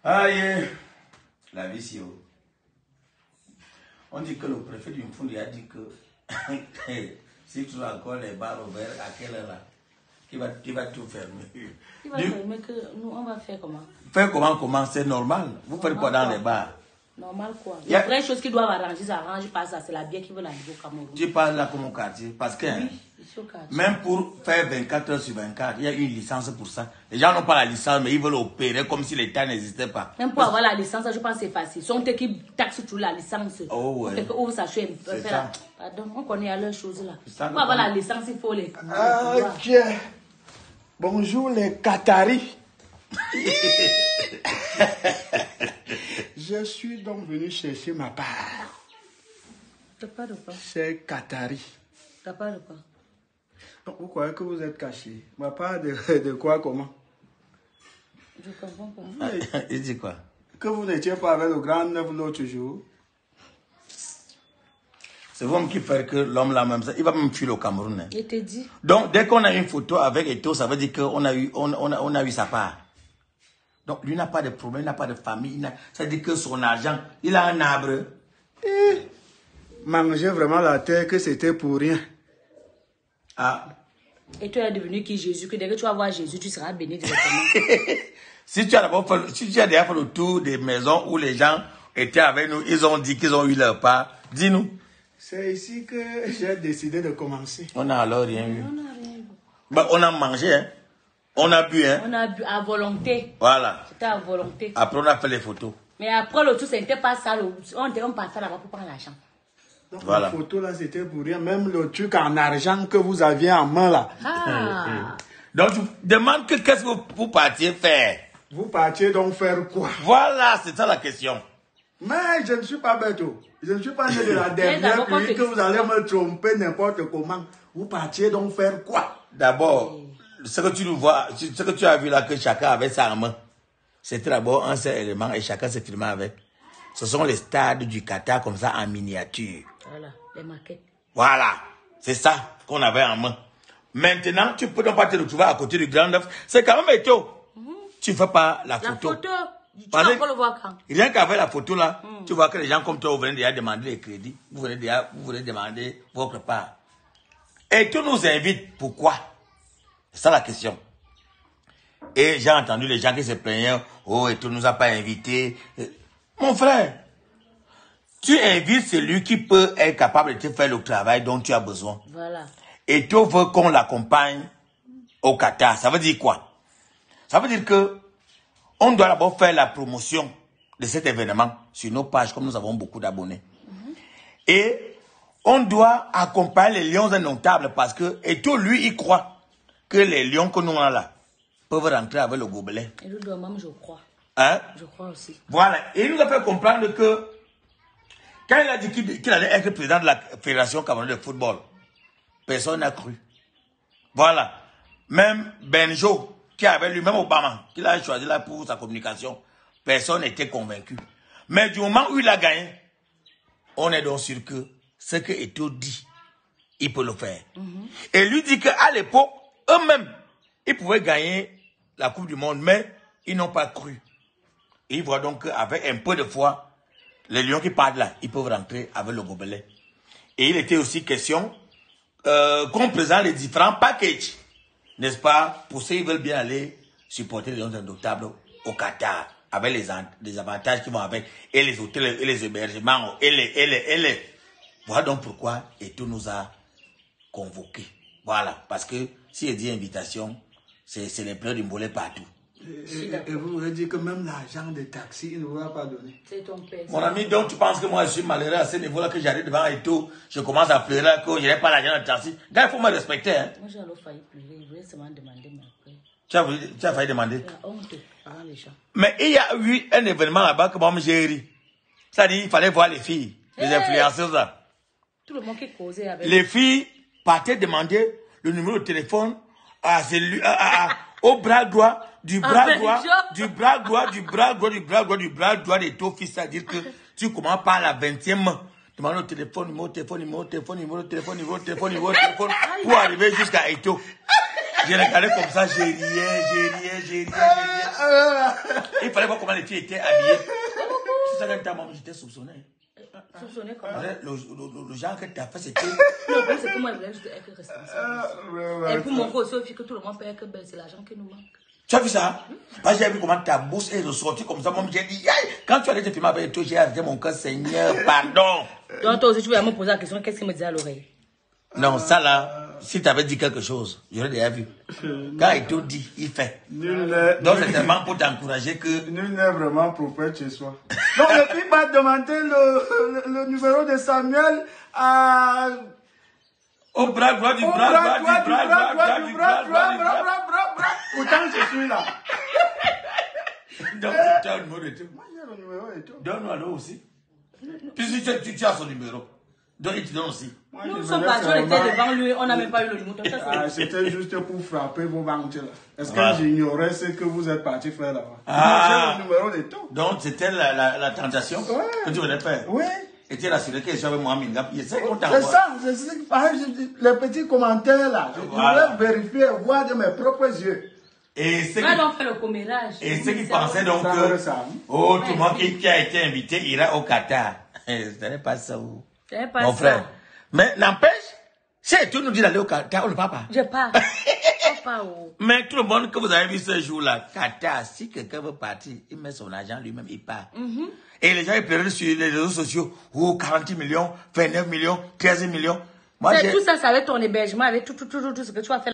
Aïe, la vie si haut. On dit que le préfet du Mfundi a dit que si tu as encore les bars ouverts, à quelle heure là qui va tout fermer. Il va fermer que nous, on va faire comment? Faire comment? C'est normal. Vous faites quoi dans les bars? Normal quoi? La vraie chose qu'ils doivent arranger, ça arrange pas ça. C'est la bière qui veut l'arriver au Cameroun. Tu parles là comme au quartier. Parce que oui, ici au quartier. Même pour faire 24 heures sur 24, il y a une licence pour ça. Les gens n'ont pas la licence, mais ils veulent opérer comme si l'État n'existait pas. Même pour avoir la licence, je pense que c'est facile. Sont eux qui taxent sur la licence. Oh ouais. Où ça fait faire. Pardon, on connaît à leurs choses là. Pour avoir la licence, il faut les. Ok. Bonjour les Qataris. Je suis donc venu chercher ma part. T'as pas de quoi? C'est Qatari. T'as pas de quoi? Donc vous croyez que vous êtes caché? Ma part de quoi, comment? Je comprends pas. Il dit quoi? Que vous n'étiez pas avec le grand neuf l'autre jour? C'est vous qui fait que l'homme là même, il va même fuir au Cameroun. Hein. Il te dit. Donc dès qu'on a une photo avec Eto, ça veut dire qu'on a eu sa part. Donc lui n'a pas de problème, il n'a pas de famille, ça veut dire que son argent, il a un arbre. Manger vraiment la terre que c'était pour rien. Ah. Et toi, tu es devenu qui Jésus, que dès que tu vas voir Jésus, tu seras béni directement. Si tu as déjà fait le tour des maisons où les gens étaient avec nous, ils ont dit qu'ils ont eu leur part, dis-nous. C'est ici que j'ai décidé de commencer. On n'a alors rien eu. On n'a rien eu. Bah, on a mangé, hein. On a bu, hein. On a bu à volonté. Voilà. C'était à volonté. Après, on a fait les photos. Mais après, le tout, ce n'était pas ça. On partait là-bas pour prendre l'argent. Donc, voilà. La photo là, c'était pour rien. Même le truc en argent que vous aviez en main là. Ah. Donc, je vous demande qu'est-ce que vous partiez faire. Vous partiez donc faire quoi? Voilà, c'est ça la question. Mais je ne suis pas bête. Je ne suis pas né de la dernière pluie que vous allez me tromper n'importe comment. Vous partiez donc faire quoi? D'abord, ce que tu nous vois, ce que tu as vu là, que chacun avait sa main, c'était d'abord un seul élément et chacun s'est filmé avec. Ce sont les stades du Qatar comme ça en miniature. Voilà, les maquettes. Voilà, c'est ça qu'on avait en main. Maintenant, tu peux donc pas te retrouver à côté du Grand Neuf. C'est quand même étonnant. Tu ne fais pas la photo. La photo, tu vas encore le voir quand? Rien qu'avec la photo là, tu vois que les gens comme toi, vous venez déjà demander les crédits. Vous venez demander votre part. Et tu nous invites, pourquoi? C'est ça la question. Et j'ai entendu les gens qui se plaignaient, oh, et tu nous as pas invités. Mon frère, tu invites celui qui peut être capable de te faire le travail dont tu as besoin. Voilà. Et tu veux qu'on l'accompagne au Qatar. Ça veut dire quoi? Ça veut dire que on doit d'abord faire la promotion de cet événement sur nos pages, comme nous avons beaucoup d'abonnés. Et on doit accompagner les lions indomptables parce que, et tout lui, il croit que les lions que nous avons là peuvent rentrer avec le gobelet. Et lui doit même, je crois. Hein? Je crois aussi. Voilà. Et il nous a fait comprendre que quand il a dit qu'il allait être président de la Fédération camerounaise de football, personne n'a cru. Voilà. Même Benjo, qui avait lui-même Obama, qu'il a choisi là pour sa communication, personne n'était convaincu. Mais du moment où il a gagné, on est donc sûr que ce que Eto'o dit, il peut le faire. Et lui dit qu'à l'époque, eux-mêmes, ils pouvaient gagner la Coupe du Monde, mais ils n'ont pas cru. Et ils voient donc qu'avec un peu de foi, les lions qui partent là, ils peuvent rentrer avec le gobelet. Et il était aussi question qu'on présente les différents packages, n'est-ce pas, pour ceux qui veulent bien aller supporter les lions indomptables au Qatar, avec les avantages qui vont avec, et les hôtels, et les hébergements, et les. Voilà donc pourquoi Eto'o nous a convoqués. Voilà, parce que si il dit invitation, c'est les pleurs du mbolet partout. Et vous voulez dire que même l'argent des taxis, il ne vous a pas donné. C'est ton père. Mon ami, donc tu penses que moi je suis malheureux à ce niveau-là, que j'arrive devant Eto'o, je commence à pleurer, que je n'ai pas l'argent de taxi. Là, il faut me respecter. Hein. Moi, j'ai alors failli pleurer. Je voulais seulement demander, mais après. Tu as failli demander. La honte avant les gens. Mais il y a eu un événement là-bas que moi j'ai ri. C'est-à-dire, il fallait voir les filles, les influenceuses là. Tout le monde qui causait avec. Les filles partaient demander le numéro de téléphone au bras droit, du bras droit, du bras droit, du bras droit, du bras droit, du bras droit de ton fils. C'est-à-dire que tu commences par la 20e main. Demande le téléphone, numéro de téléphone, numéro de téléphone, numéro de téléphone, numéro de téléphone, numéro de téléphone, pour arriver jusqu'à Eto'o. J'ai regardé comme ça, j'ai riais. Il fallait voir comment les filles étaient habillées. C'est ça que moi, j'étais soupçonné. Soupçonné comment? Le genre que tu as fait, c'était... Non, c'est que moi, je voulais juste être responsable. Et pour montrer aussi aux filles que tout le monde peut être belle, c'est l'argent qui nous manque. Tu as vu ça? Parce que j'ai vu comment ta bouche est ressortie comme ça. Moi, j'ai dit, quand tu allais te filmer avec toi, j'ai arrêté mon cœur, Seigneur, pardon. Donc, toi aussi, tu voulais me poser la question, qu'est-ce qu'il me disait à l'oreille? Non, ça là, si tu avais dit quelque chose, j'aurais déjà vu. Quand il te dit, il fait. Donc, c'est tellement pour t'encourager que... Nul n'est vraiment prophète chez soi. Donc, le fils m'a demandé le numéro de Samuel à... Au bras droit du bras. Pourtant, je suis là. Donc, tu as le numéro de tout. Moi, j'ai le numéro et tout. Donne-nous à nous aussi. Puis si tu as son numéro, donc il te donne aussi. Nous sommes partis, on était devant lui, on n'a même pas eu le numéro. C'était juste pour frapper vos banques là. Est-ce que j'ignorais ce que vous êtes parti faire là-bas? Ah, j'ai le numéro de tout. Donc, c'était la tentation que tu voulais faire. Oui. Et tu es rassuré que j'avais Mohamed Ngap. C'est ça, les petits commentaires là. Je voulais vérifier, voir de mes propres yeux. Et c'est donc fait le commérage. Et ceux qui pensaient donc que tout le monde qui a été invité ira au Qatar. Ce n'est pas ça. C'est pas mon ça. frère. Mais n'empêche, si tu nous dis d'aller au Qatar, on ne va pas. Je pars. Mais tout le monde que vous avez vu ce jour-là, Qatar, si quelqu'un veut partir, il met son argent lui-même, il part. Et les gens ils pleurent sur les réseaux sociaux, 40 millions, 29 millions, 15 millions. Moi, tout ça, ça avec ton hébergement, avec tout ce que tu as fait.